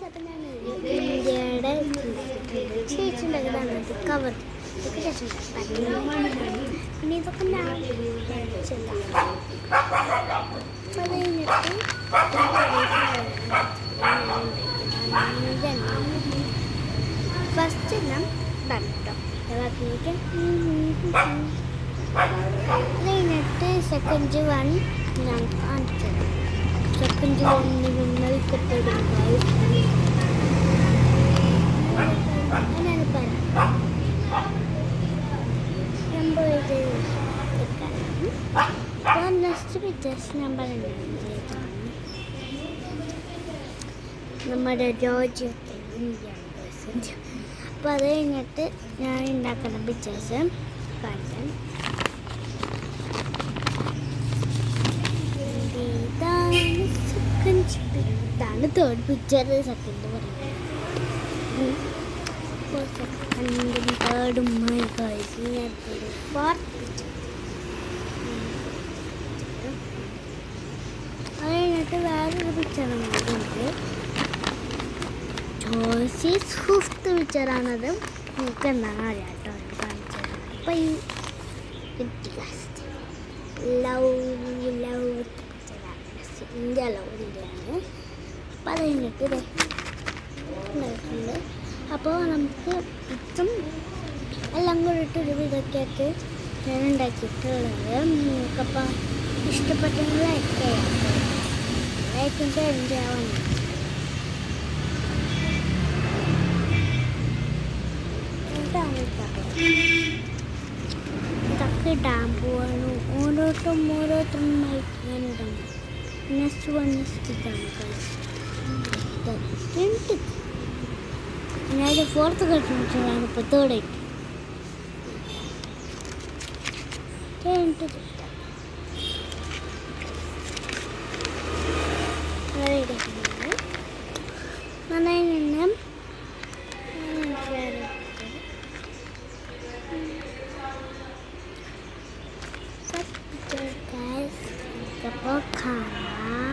അപ്പം ഞാനൊരു ഇന്ത്യയുടെ ചേച്ചിണ്ടാക്കുന്നതാണ് കവർ ഇതൊക്കെ ചേച്ചി പിന്നെ ഇതൊക്കെ ഞാൻ വരച്ചതാണ്. അത് കഴിഞ്ഞിട്ട് ഫസ്റ്റ് ഞാൻ കേട്ടോ ബാക്കിലേക്ക് അത് കഴിഞ്ഞിട്ട് സെക്കൻഡ് വൺ ഞാൻ കാണിച്ചത്. സെക്കൻഡ് വണ്ണിന് മെൽക്കപ്പെടും ഞാനത് പറയാം. നമ്പർ ഇത് അപ്പോൾ നെക്സ്റ്റ് പിക്ചേഴ്സ് നമ്പർ നമ്മുടെ രാജ്യത്തെ ഇന്ത്യ. അപ്പോൾ അത് കഴിഞ്ഞിട്ട് ഞാൻ ഉണ്ടാക്കുന്ന പിക്ചേഴ്സ് കാണിക്കാൻ. ഇതാണ് തേർഡ് പിക്ചർ. സെക്കൻഡ് പറയുന്നത് സെക്കൻഡും തേർഡും ഫോർത്ത് പിക്ചർ. അത് കഴിഞ്ഞിട്ട് വേറൊരു പിക്ചർ ഉണ്ട്. ജോസീസ് ഫിഫ്ത്ത് പിക്ചറാണത്. നിങ്ങൾക്ക് എന്താണ് അറിയാം കേട്ടോ കാണിച്ചത്. അപ്പം ഈ ലവ് പിക്ചറാണ്. ഇന്ത്യ ലവ് ഇന്ത്യയാണ്. അപ്പം അത് കഴിഞ്ഞിട്ട് ഉണ്ടായിട്ടുണ്ട്. അപ്പോൾ നമുക്ക് ഇതും എല്ലാം കൂടിയിട്ടൊരു ഇതൊക്കെയായിട്ട് ഞാൻ ഉണ്ടാക്കിയിട്ടുള്ളത്. നിങ്ങൾക്കപ്പം ഇഷ്ടപ്പെട്ടെങ്കിൽ ലൈക്ക് ചെയ്യാം. ലൈക്കും ഷെയറും ചെയ്യാൻ ഇതൊക്കെ ഇടാൻ പോവാണ്. ഓരോരുത്തരുമായി ഞാൻ ഇടാൻ നെക്സ്റ്റ് വൺ ഇതാണ് ഞാൻ ഫോർത്ത് കളിച്ചാണ്. ഇപ്പോൾ തേർഡ് ആയിട്ട് അപ്പോൾ കാണാം.